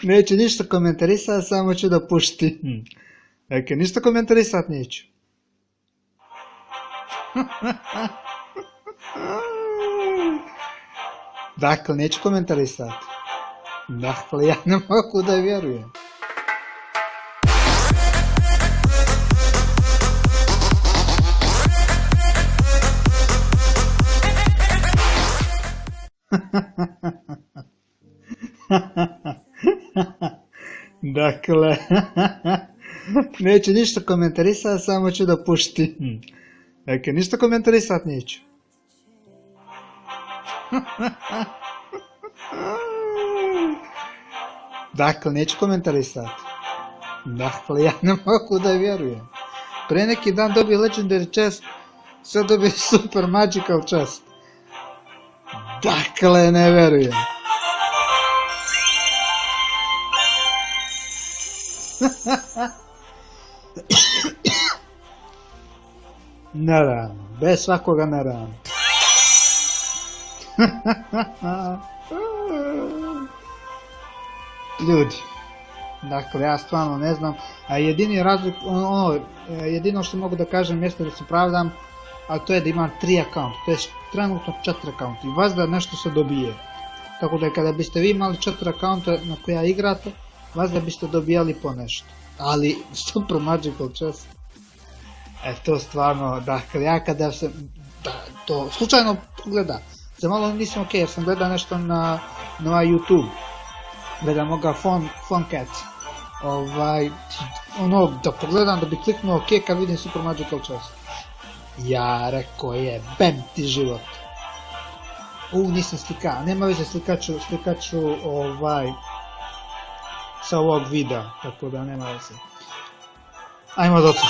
Neću ništa komentarisati, samo ću da puštim. Dakle, ništa komentarisati neću. Dakle, neću komentarisati. Dakle, ja ne mogu da vjerujem. Dakle, neću ništa komentarisati, samo ću da puštim. Dakle, ništa komentarisati neću. Dakle, neću komentarisati. Dakle, ja ne mogu da vjerujem. Pre neki dan dobio Legendary chest, sad dobio Super Magical chest. Dakle, ne vjerujem. Naravno, bez svakoga naravno. Ljudi, dakle, ja stvarno ne znam, a jedini razlog, jedino što mogu da kažem jeste da se pravdam, a to je da imam 3 akaunta, to je trenutno 4 akaunta i vas da nešto se dobije. Tako da kada biste vi imali 4 akaunta na koja igrate, vas da biste dobijali po nešto. Ali Super Magical chest, to stvarno, dakle, ja kada sam to slučajno pogleda, za malo nisam ok, jer sam gledao nešto na YouTube, gledam ovoga Foncat, da pogledam da bi kliknuo ok kad vidim Super Magical chest. Ja rekao je, bem ti život. Nisam slika, nema veze, slikaću sa ovog videa, tako da nema veze. Ajmo do toga.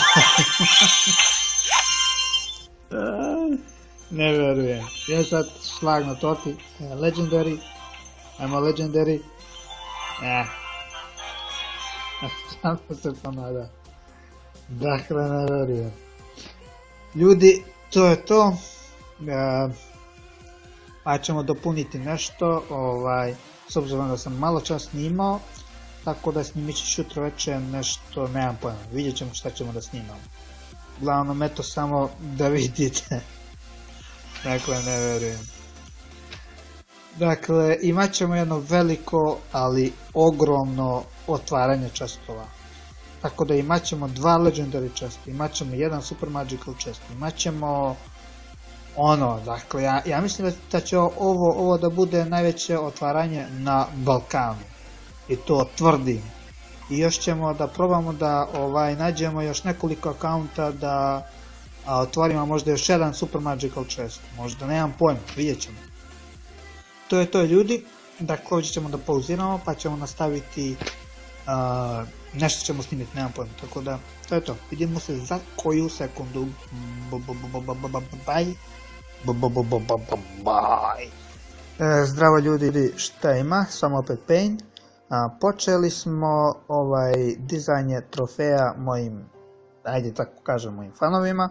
Ne verujem. Ja sad šlag na torti. Legendary. Ajmo Legendary. Samo se ponada. Dakle, ne verujem. Ljudi, to je to. Pa ćemo dopuniti nešto. S obzirom da sam malo čas snimao. Tako da snimit ću jutro večer nešto, nemam pojma, vidjet ćemo šta ćemo da snimamo. Uglavnom, eto samo da vidite. Dakle, ne verujem. Dakle, imat ćemo jedno veliko, ali ogromno otvaranje chestova. Tako da imat ćemo 2 Legendary chesta, imat ćemo 1 Super Magical chest, imat ćemo dakle, ja mislim da će ovo da bude najveće otvaranje na Balkanu. I to tvrdim. I još ćemo da probamo da nađemo još nekoliko akaunta da otvorimo možda još 1 Super Magical chest. Možda, nemam pojma, vidjet ćemo. To je to, ljudi. Dakle, ovdje ćemo da pauziramo pa ćemo nastaviti, nešto ćemo snimiti, nemam pojma. Tako da, to je to. Vidimo se za koju sekundu. Bye. Zdravo ljudi, šta ima? Samo opet Pain. Počeli smo dizajnje trofeja mojim, ajde tako kažem, mojim fanovima.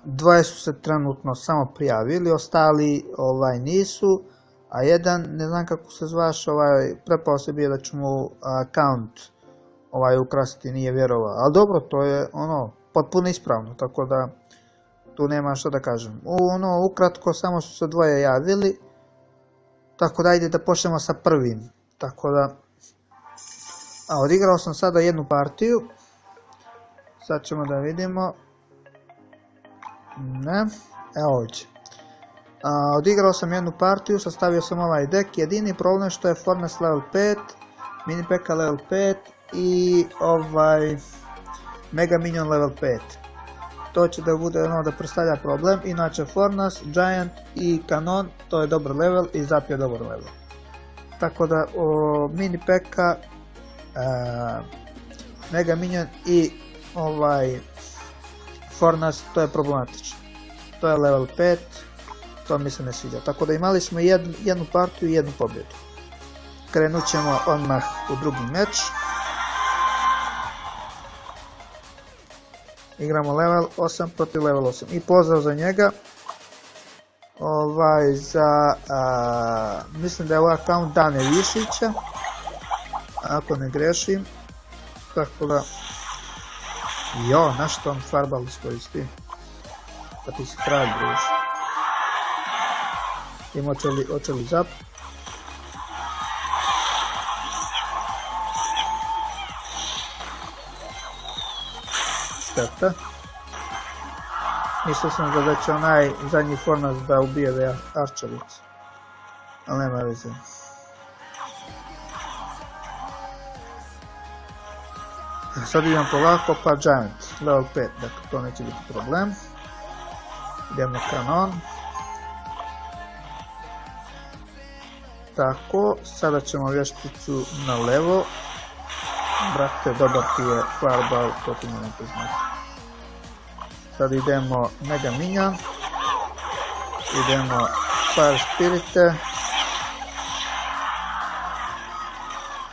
Dvoje su se trenutno samo prijavili, ostali nisu, a jedan, ne znam kako se zvaš, prepao se bio da ću mu account ukrasiti, nije vjerovao, ali dobro, to je potpuno ispravno, tako da tu nema što da kažem. Ukratko, samo su se dvoje javili, tako da ajde da počnemo sa prvim. Tako da, odigrao sam sada jednu partiju, sad ćemo da vidimo, evo ovdje. Odigrao sam jednu partiju, sastavio sam ovaj deck, jedini problem što je Fornas level 5, Mini P.E.K.K.A level 5 i Mega Minion level 5. To će da bude da predstavlja problem, inače Fornas, Giant i Kanon, to je dobar level i Zap je dobar level. Tako da Mini P.E.K.K.A, Mega Minion i Fornas, to je problematično. To je level 5, to mi se ne sviđa. Tako da imali smo jednu partiju i jednu pobjedu. Krenut ćemo odmah u drugi meč. Igramo level 8 protiv level 8 i pozdrav za njega. mislim da je ovaj account Dane Višića, ako ne grešim, tako da, našto on farbal iskoristi, pa ti si kralj, druž. Ima oće li zap? Šteta. Mislio sam da će onaj zadnji fornas da ubije Arčelicu, ali nema veze. Sad idem polako pa Giant, level 5, dakle to neće biti problem. Idemo kanon. Tako, sada ćemo vješticu na levo. Brate, dobar ti je fireball, to ti moram priznati. Sad idemo Mega Minion. Idemo Fire Spirite.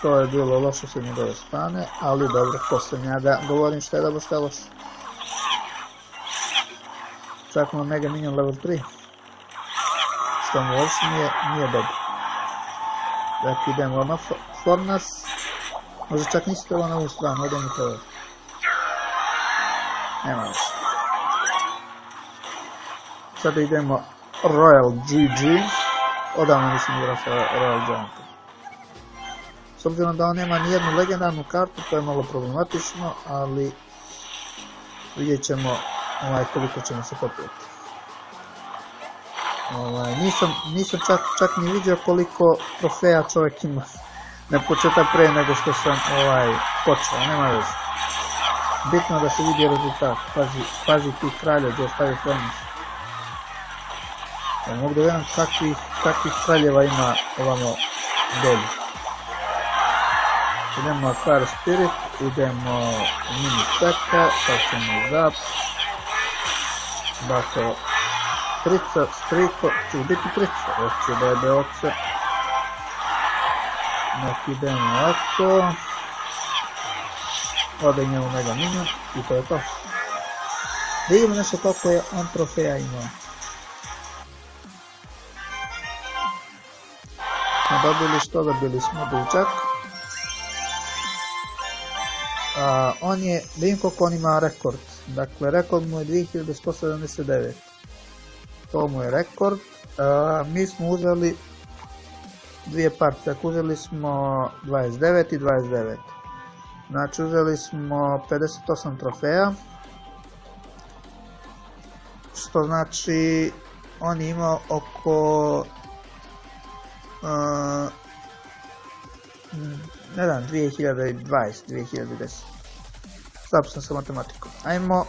To je bilo loše sa njegove strane, ali dobro, poslije njega govorim šta je dobro, šta je loše. Čak ima Mega Minion level 3. Što mu uopšte nije dobro. Dakle, idemo odmah Fornas. Možda čak nisi trebao na ovu stranu, odem i to. Nema više. Sada idemo Royal GG. Odavno nisam igrao sa Royal Giantom. S obzirom da on nema nijednu legendarnu kartu, to je malo problematično, ali vidjet ćemo koliko ćemo se popijeti. Nisam čak ni vidio koliko trofeja čovjek ima na početak prije nego što sam počeo, nema veze. Bitno da se vidi rezultat, pazi ti kralja gdje ostavi Fornas. Ja mogu da vjerujem kakvih kraljeva ima ovamo dolje. Idemo Fire Spirit, idemo Mini Pekka, sad ćemo Zap. Dakle, Trica, Striko, će biti Trica, hoće da je Beoce. Nek idemo ovako. Ode njemu Mega Minion i to je to. Vidimo nešto koliko je on trofeja imao. Dobili što? Dobili smo dučak. Vidim koliko on ima rekord. Dakle, rekord mu je 2179. To mu je rekord. Mi smo uzeli dvije partije. Uzeli smo 29 i 29. Znači, uzeli smo 58 trofeja. Što znači, on je imao oko 2020, 2010. Slabo sam sa matematikom. Ajmo.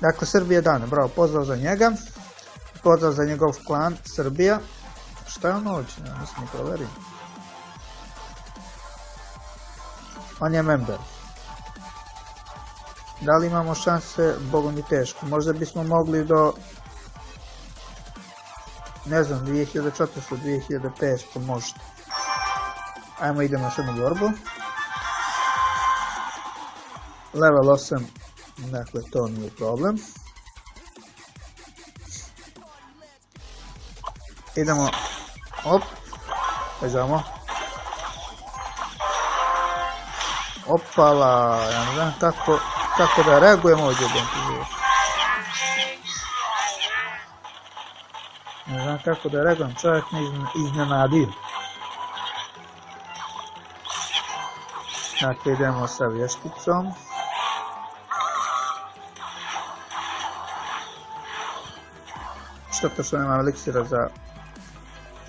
Dakle, Srbija Dane, bravo, pozdrav za njega. Pozdrav za njegov klan, Srbija. Šta je on ovdje? Nisam ni proverio. On je member. Da li imamo šanse? Bogom i teško. Možda bismo mogli do, ne znam, 2400, 2500 možda. Ajmo, idemo na jednu borbu. Level 8, dakle to nije problem. Idemo, op, peđamo. Opala, ja ne znam kako da reagujemo ovdje. Ne znam kako da reagujem, čovjek me iznenadio. Dakle, idemo sa vješticom. Šteta što nema eliksira za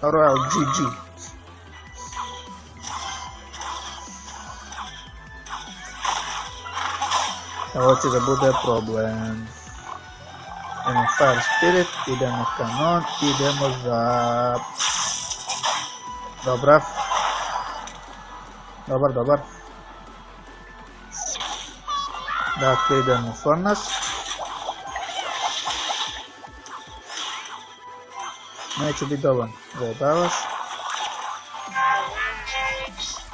Royal GG. Ovo će da bude problem. Idemo Fire Spirit, idemo kanon, idemo za... Dobar. Dakle, idemo Fornas. Neće biti dovoljno, zajebavaš.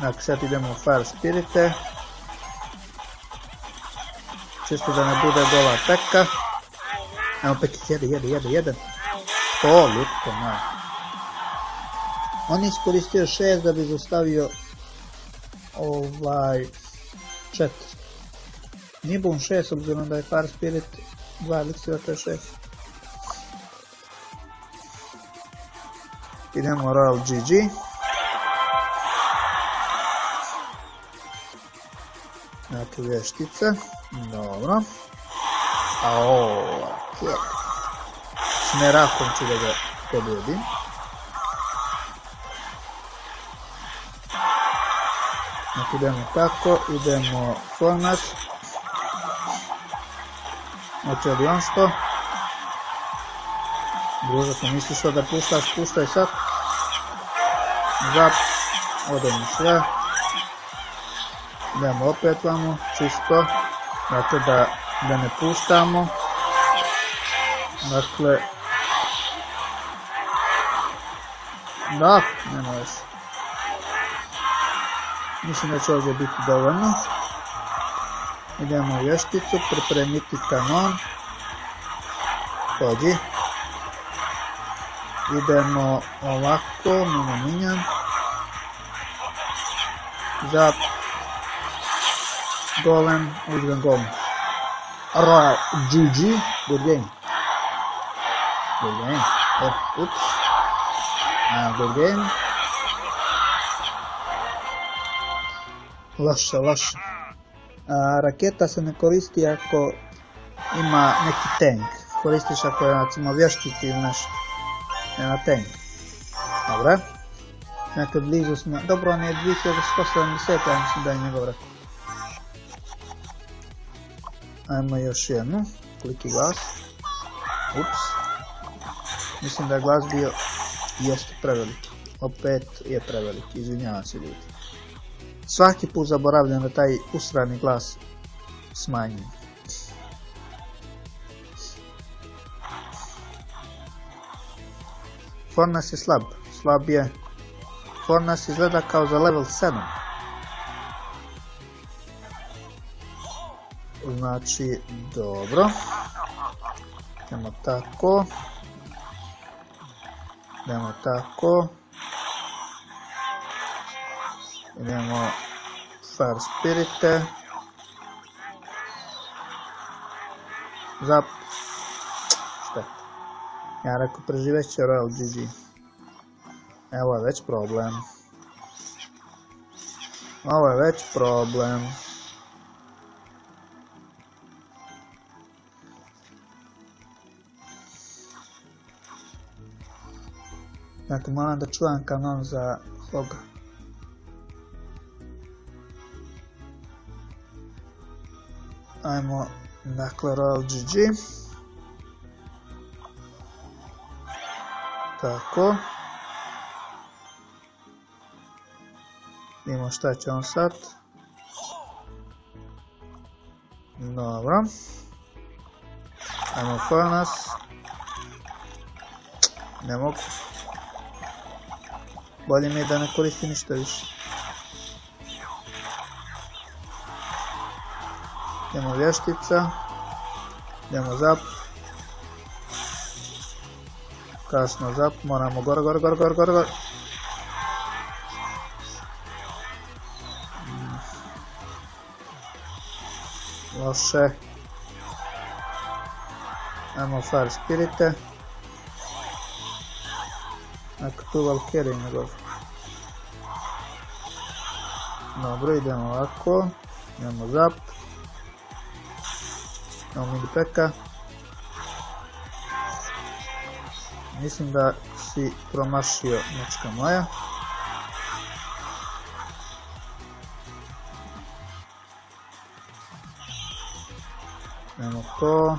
Dakle, sad idemo Fire Spirite. Čisto da ne bude gola Pekka. Evo opet jede. O, lutko, no. On iskoristio 6 da bi zaustavio 4. Nije bom 6, obzirom da je Fire Spirit 2 eliksira, to je 6. Idemo Royal GG. Dakle, vještice. Dobro. Ok. S Merakom ću da ga pobjedim. Dakle, idemo tako, idemo Fornas. Hoće li on što? Druže, ko misliš što da puštaš, puštaj sad. Zap, odemo sve. Idemo opet vamo, čisto. Dakle, da ne puštamo. Dakle, da, nema još. Mislim da će ovdje biti dovoljno. Idemo u vješticu, pripremiti kanon. Pođi. Idemo ovako, mimo minjan. Zap. Golem, uzgam golem. Royal GG, good game. Good game. Ups. Good game. Loše. Raketa se ne koristi ako ima neki tank. Koristiš ako je, recimo, vještici ili nešto. Nema tank. Dobre. Dakle, blizu smo. Dobro, on je 2170, ja mislim da je njegov rekord. Ajmo još jednu. Koliki glas. Ups. Mislim da je glas bio... Jeste preveliki. Opet je preveliki. Izvinjavam se, ljudi. Svaki put zaboravljam da taj usrani glas smanjim. Fornas je slab. Slab je. Fornas izgleda kao za level 7. Znači, dobro. Idemo tako. Idemo tako. Idemo Fire Spirite. Zap. Šteta. Ja rekao preživjet će Royal GG. Evo je već problem. Ovo je već problem. Dakle, moram da čuvam kanon za Hoga. Ajmo, dakle, Royal GG. Tako. Vidimo šta će on sad. Dobro. Ajmo Fornas. Ne mogu. Bolje mi je da ne koristi ništa više. Idemo vještica. Idemo zap. Kasno zap. Moramo gore. Loše. Ajmo Fire Spirite. Ako tu Valkyrie njegov. Dobro, idemo ovako. Idemo zap. Idemo mini peka. Mislim da si promašio, mačka moja. Idemo to.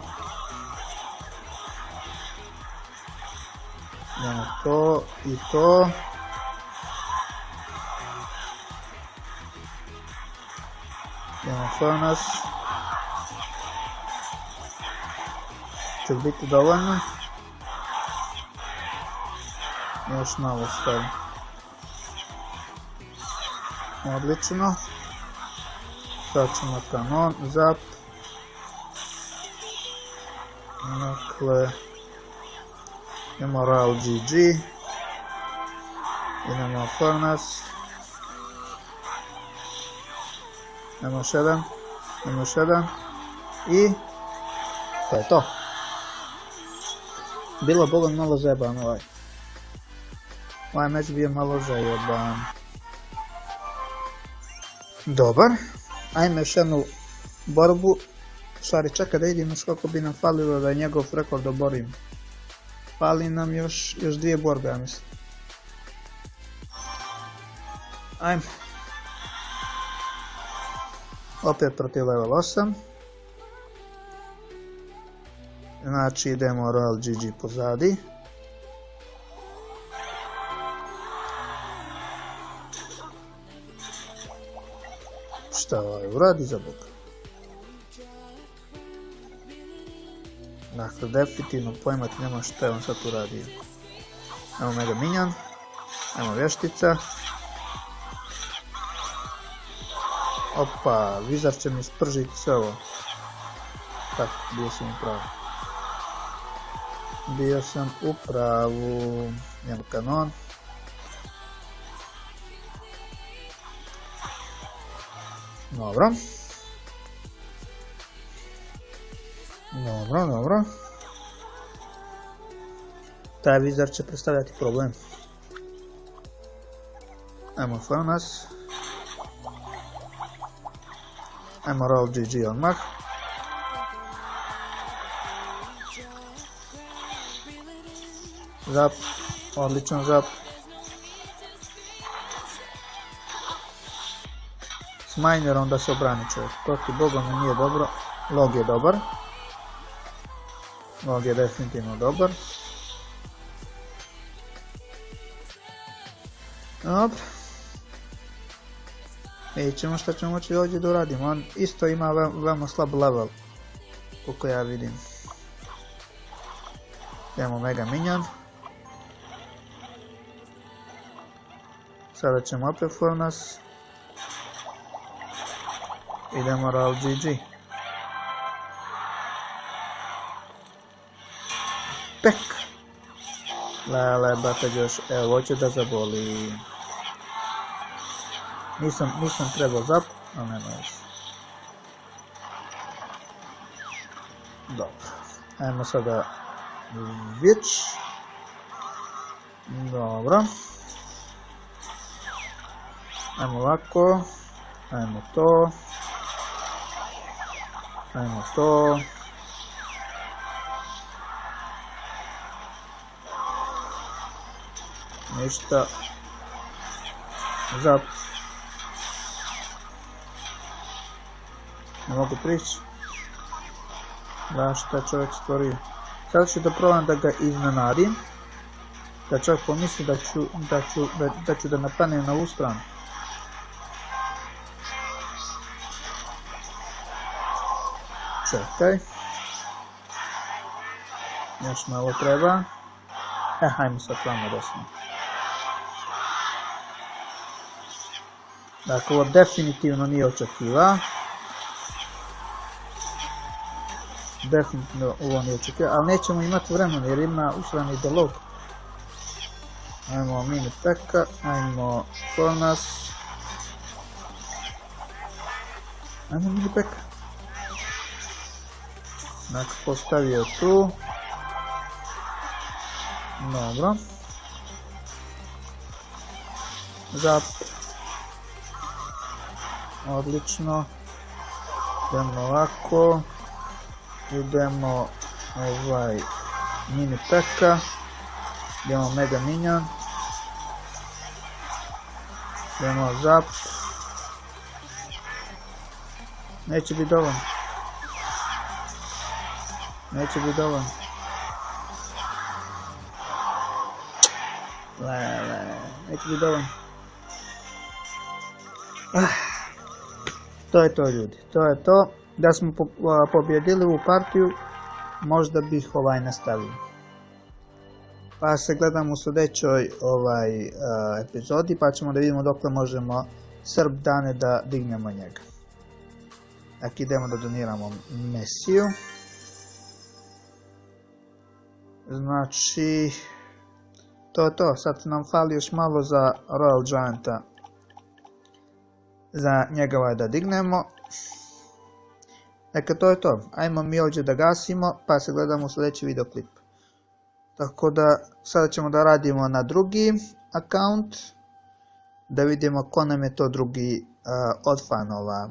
Idemo to i to. Idemo Fornas. Će biti dovoljno. Još malo stavim. Odlično. Sad ćemo kanon, zap. Dakle, imamo Royal GG, idemo Furnace, imamo još jedan i to je to. Bilo Bogan malo zajeban ovaj meč bio malo zajeban. Dobar, ajme još jednu borbu. Stvari, čekaj da vidim još koliko bi nam falilo da je njegov rekord oborim. Fali nam još dvije borbe, ja mislim. Ajme. Opet protiv level 8. Znači idemo Royal GG pozadi. Šta ovaj uradi za Boga? Dakle, definitivno pojmati nema šta je on sad uradio. Evo Mega Minion, evo vještica. Opa, Wizard će mi spržiti sve ovo. Tako, bio sam u pravu. Imamo kanon. Dobro. Taj Wizard će predstavljati problem. Ajmo Furnace. Ajmo Royal GG odmah. Zap, odličan zap. S Minerom da se obrani čovjek. Protiv Boga mi nije dobro. Log je dobar. Log je definitivno dobar. Dobro. Vidjet ćemo šta ćemo moći ovdje da uradimo. On isto ima veoma slab level. Koliko ja vidim. Idemo Mega Minion. Sada ćemo opet Furnace. Idemo Royal GG. Pek. Lele, batak još. Evo, ovo će da zaboli. Nisam trebao zap, ali nema još. Dobro. Ajmo sada Witch. Dobro. Ajmo ovako. Ajmo to. Ajmo to. Ništa. Zap. Ne mogu prići. Da, šta čovjek stvorio. Sad ću da probam da ga iznenadim. Da čovjek pomisli da ću da napanem na ovu stranu. Čekaj. Još malo treba. Hajmo sad tamo desno. Dakle, ovo definitivno nije očekiva. Definitivno ovo nije očekiva, ali nećemo imati vremena jer ima usrani delog. Ajmo mini peka, ajmo Furnace. Ajmo mini peka. Dakle, postavio tu. Dobro. Zap. Odlično. Idemo ovako. Idemo mini peka. Idemo Mega Minion. Idemo zap. Neće biti dovoljno. Neće biti dovoljno. Neće biti dovoljno. To je to, ljudi. To je to. Da smo pobjedili ovu partiju, možda bih nastavio. Pa se gledamo u sljedećoj epizodi, pa ćemo da vidimo dokle možemo Srb dane da dignemo njega. Dakle, idemo da doniramo Mesiju. Znači, to je to, sad nam fali još malo za Royal Gianta. Za njega da dignemo. Dakle, to je to. Ajmo mi ovdje da gasimo, pa se gledamo u sljedeći videoklip. Tako da, sada ćemo da radimo na drugi account. Da vidimo ko nam je to drugi od fanova.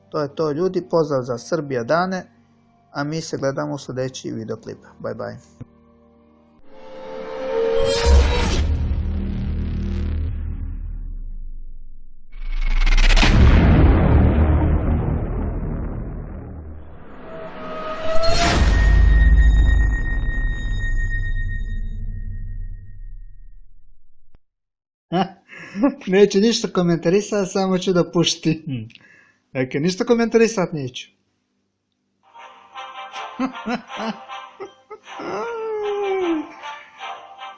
To je to ljudi, pozdrav za Srbija dane. A mi se gledamo u sljedeći videoklip. Bye bye. Neću ništa komentarisati, samo ću da puštim. Dakle, ništa komentarisati neću.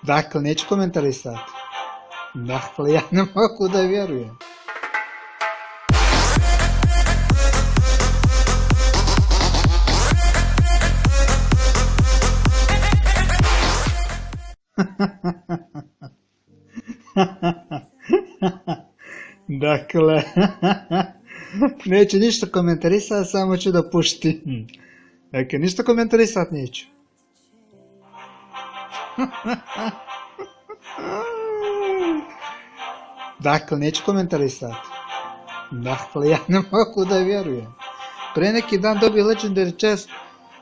Dakle, neću komentarisati. Dakle, ja ne mogu da vjerujem. Dakle, neću ništa komentarisati, samo ću da puštim. Dakle, ništa komentarisati neću. Dakle, neću komentarisati. Dakle, ja ne mogu da vjerujem. Pre neki dan dobio Legendary chest,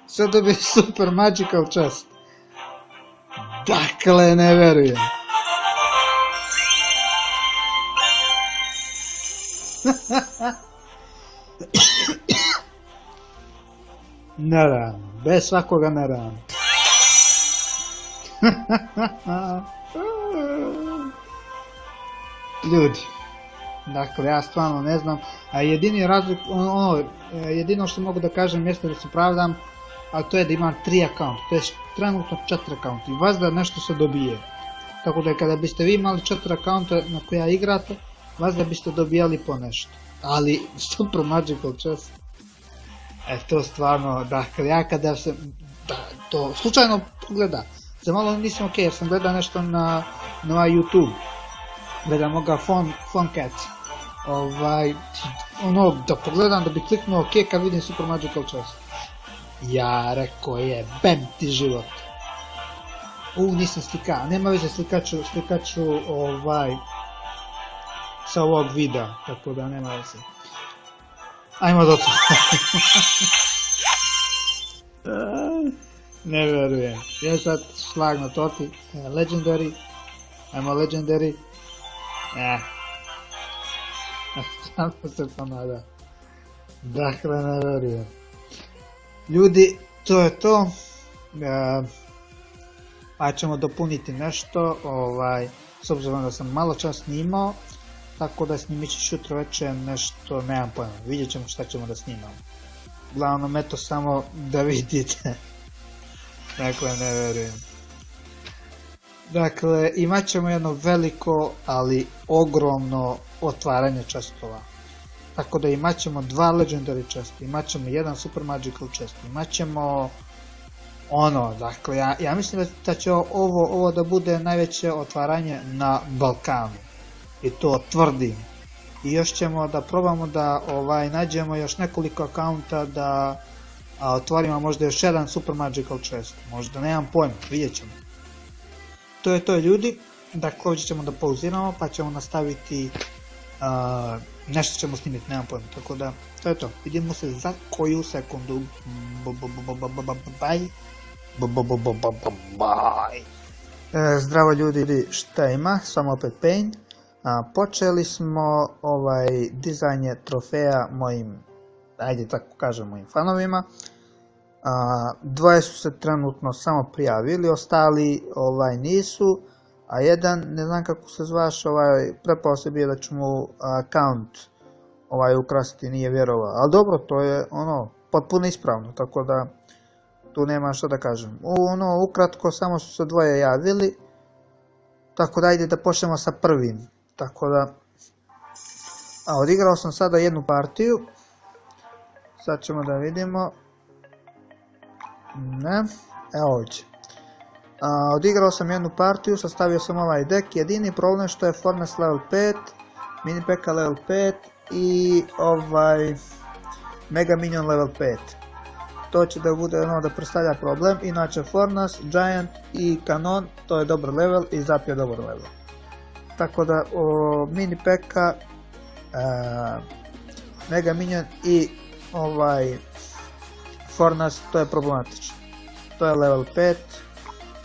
sad dobio Super Magical chest. Dakle, ne vjerujem. Naravno, bez svakoga naravno. Ljudi, dakle, ja stvarno ne znam, a jedini razlog, jedino što mogu da kažem jeste da se pravdam, ali to je da imam 3 account, to je trenutno 4 account i vas da nešto se dobije. Tako da kada biste vi imali 4 accounta na koja igrate, vas da biste dobijali po nešto. Ali Super Magical chest, to stvarno, dakle, ja kada sam, to slučajno gleda, za malo nisam ok, jer sam gledao nešto na YouTube, gledam ovoga Phone Cat, da pogledam da bi kliknuo ok kad vidim Super Magical chest. Ja rekao je, bam ti život. Nisam slika, nema veze, slikaću sa ovog videa, tako da nema veze. Ajmo do toga. Ne verujem. Ja sad šlag na torti. Legendary. Ajmo Legendary. Samo se ponada. Dakle, ne verujem. Ljudi, to je to. Pa ćemo dopuniti nešto. S obzirom da sam malo čas snimao. Tako da snimit ću jutro večer nešto, nemam pojma, vidjet ćemo šta ćemo da snimamo. Uglavnom, eto samo da vidite. Dakle, ne verujem. Dakle, imat ćemo jedno veliko, ali ogromno otvaranje chestova. Tako da imat ćemo 2 Legendary chesta, imat ćemo 1 Super Magical chest, imat ćemo dakle, ja mislim da će ovo da bude najveće otvaranje na Balkanu. I to tvrdim. I još ćemo da probamo da nađemo još nekoliko akaunta da otvorimo možda još jedan Super Magical chest. Možda, nemam pojma, vidjet ćemo. To je to ljudi. Dakle, ovdje ćemo da pauziramo pa ćemo nastaviti nešto ćemo snimiti, nemam pojma. Tako da, to je to. Vidimo se za koju sekundu. Bye. Zdravo ljudi, šta ima? Samo opet Pain. Počeli smo dizajnje trofeja mojim, ajde tako kažem, mojim fanovima. Dvoje su se trenutno samo prijavili, ostali nisu, a jedan, ne znam kako se zvaš, prepao se bio da ću mu account ukrasiti, nije vjerovao, ali dobro, to je potpuno ispravno, tako da tu nema što da kažem. Ukratko, samo su se dvoje javili, tako da ajde da počnemo sa prvim. Tako da, odigrao sam sada jednu partiju, sad ćemo da vidimo, ne, evo ovdje. Odigrao sam jednu partiju, sastavio sam ovaj deck, jedini problem što je Fornas level 5, Mini P.E.K.K.A level 5 i Mega Minion level 5. To će da bude ono da predstavlja problem, inače Fornas, Giant i Kanon to je dobar level i Zap je dobar level. Tako da Mini P.E.K.K.A, Mega Minion i Fornas to je problematično. To je level 5,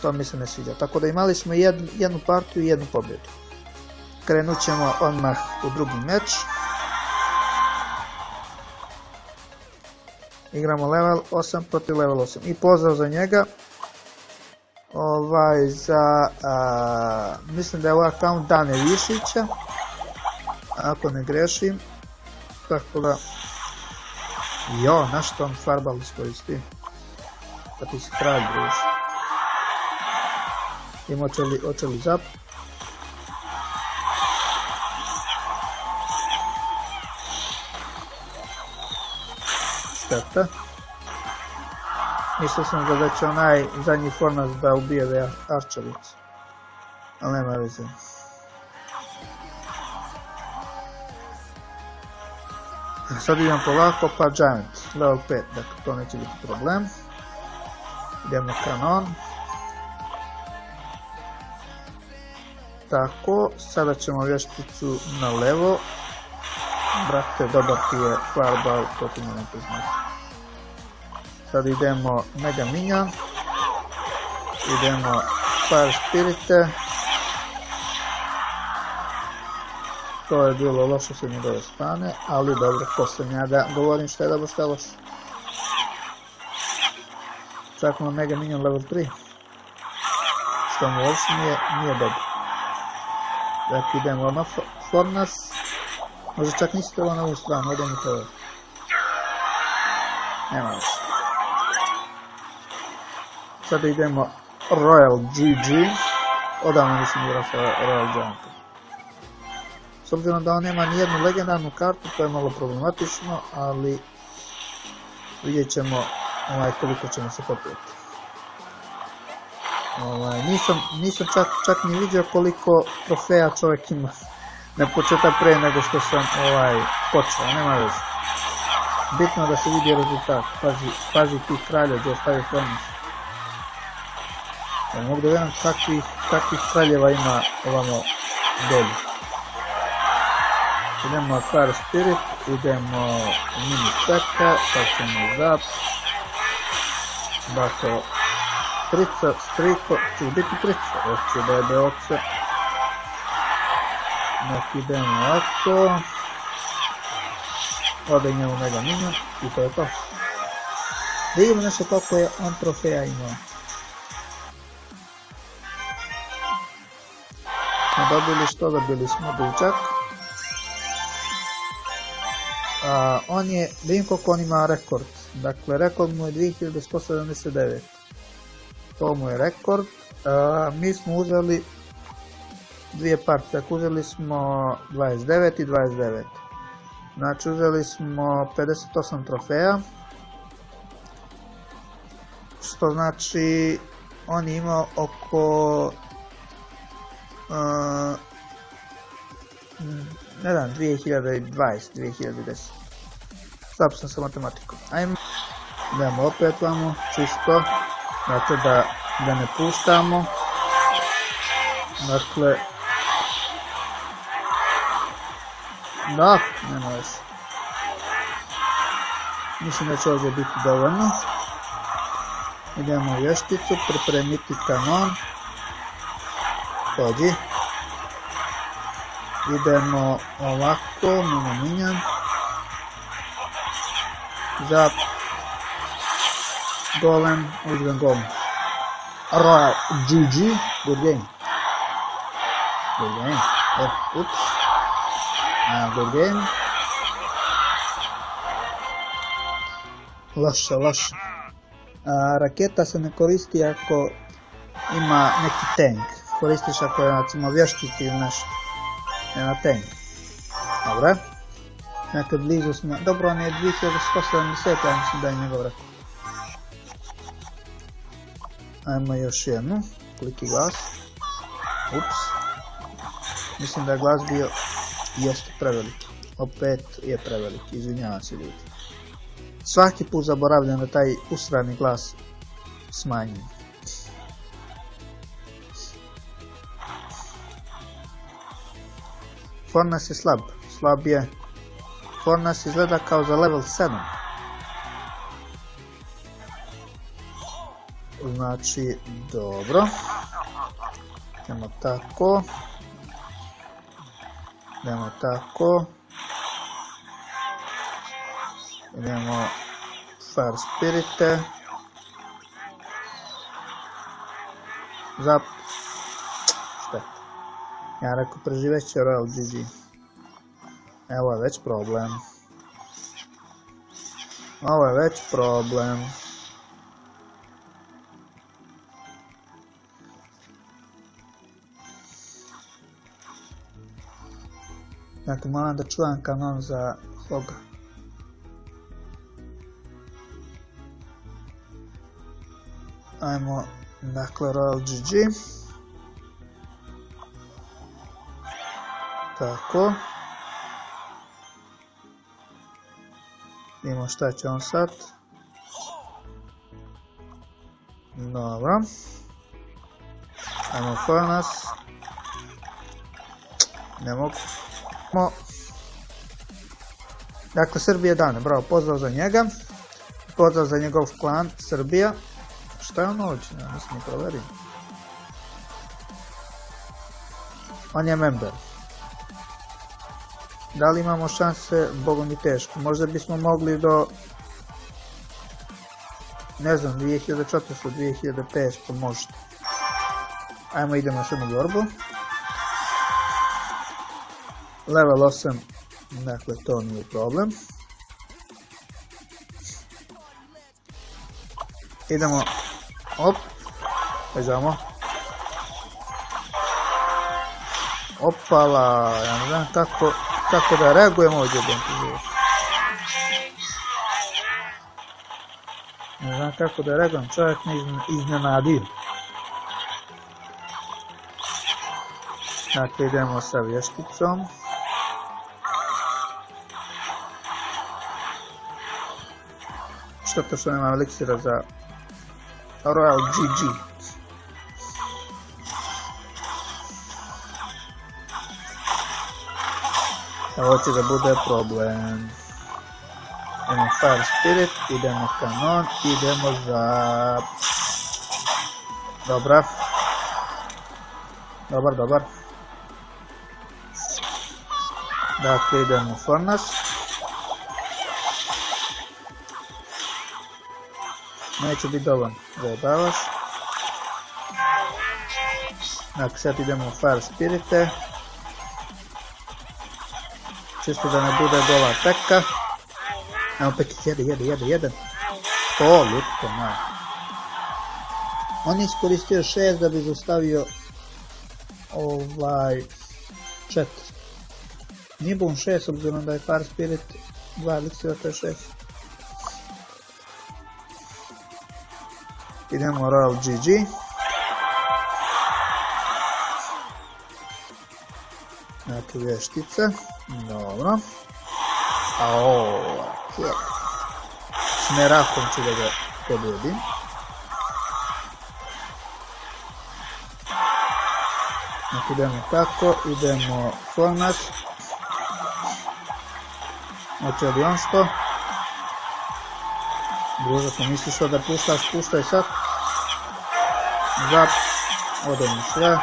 to mi se ne sviđa. Tako da imali smo jednu partiju i jednu pobjedu. Krenut ćemo odmah u drugi meč. Igramo level 8 protiv level 8. I pozdrav za njega. Mislim da je ovaj account Dane Višića. Ako ne grešim. Tako da... Jo, našto on farbal iskoristi. Pa ti si kralj, druž. Ima oče li Zap? Šteta. Mislio sam da će onaj zadnji Fornas da ubije Arčevicu. Ali nema veze. Sad idem polako pa Giant, level 5, dakle to neće biti problem. Idemo Kanon. Tako, sada ćemo vješticu na levo. Brate, dobar ti je Fireball, to ti moram priznati. Sad idemo Mega Minion. Idemo Fire Spirite. To je bilo loše sa njegove strane, ali dobro, to sam ja da govorim što je dobro, što je loše. Čakamo Mega Minion level 3. Što mu uopšte nije dobro. Dakle, idemo na Fornas. Možda čak nisi trebao na ovu stranu, odem i to. Nema više. Sada idemo Royal GG. Odavno nisam igrao sa Royal Giantom. S obzirom da on nema nijednu legendarnu kartu, to je malo problematično, ali vidjet ćemo koliko ćemo se popijeti. Nisam čak ni vidio koliko trofeja čovjek ima na početak pre nego što sam počeo, nema veze. Bitno da se vidi rezultat, pazi ti kralja gdje ostaje Fornas. Ja mogu da vedam kakvih kraljeva ima ovamo dolje. Idemo Fire Spirit, idemo Mini P.E.K.K.A, sad ćemo Zap. Dakle, trica, striko, će biti trica, hoće da je beoce. Nek idemo ovako. Ode njemu Mega Minion i to je to. Da vidimo nešto koliko je on trofeja imao. Dobili što? Dobili smo dučak. On je, vidim koliko on ima rekord. Dakle, rekord mu je 2179. To mu je rekord. Mi smo uzeli dvije partije. Uzeli smo 29 i 29. Znači, uzeli smo 58 trofeja. Što znači, on je imao oko... ne znam, 2020, 2010. Slab sam sa matematikom. Ajmo. Idemo opet vamo, čisto. Dakle, da ne puštamo. Dakle... Da, nema veze. Mislim da će ovdje biti dovoljno. Idemo u vješticu, pripremiti kanon. Pođi. Idemo ovako, Mega Minion. Zap. Golem, uzmem golem. Royal GG, good game. Good game. Ups. Good game. Loše. Raketa se ne koristi ako ima neki tank. Koristiš ako je recimo vještici ili nešto. Nema tank. Dobre. Nekad blizu smo. Dobro, on je 2170, ja mislim da je njegov rekord. Ajmo još jednu. koliki glas. Ups. Mislim da je glas bio, jeste prevelik. Opet je prevelik, izvinjavam se ljudi. Svaki put zaboravljam da taj usrani glas smanjim. Fornas je slab je. Fornas izgleda kao za level 7. Znači, dobro. Idemo tako. Idemo tako. Idemo Fire Spirite. Zap. Šteta. Ja rekao preživet će Royal GG. Evo je već problem. Ovo je već problem. Dakle, moram da čuvam kanon za Hoga. Ajmo, dakle, Royal GG. Tako. Vidimo šta će on sad. Dobro. Ajmo Fornas. Ne mogu. Dakle, Srbije dane, bravo, pozdrav za njega. Pozdrav za njegov klan, Srbija. Šta je on ovdje? Ja mislim da proverim. On je member. Da li imamo šanse? Bogom mi teško. Možda bismo mogli do, ne znam, 2400, 2500 možda. Ajmo, idemo još jednu borbu. Level 8, dakle to nije problem. Idemo, op, vezamo. Opala, ja ne znam kako da reagujem ovdje. Ne znam kako da reagujem, čovjek me iznenadio. Dakle, idemo sa vješticom. Što nema eliksira za Royal GG. Ovo će da bude problem. Idemo Fire Spirit, idemo kanon, idemo za... Dobar. Dakle, idemo Fornas. Neće biti dovoljno, zajebavaš. Dakle, sad idemo Fire Spirite. Čisto da ne bude gola teka. Evo opet jede. O, lutko, maj. On je iskoristio 6 da bi zaustavio 4. Nije bom 6 obzirom da je Fire Spirit 2 eliksira, to je 6. Idemo Royal GG. Dakle, vještice. Dobro. S merakom ću da ga pobjedim. Dakle, idemo tako. Idemo Fornas. Znači, ali on što? Druže, sam misliš da puštaj sad. Zap. Odemo sve.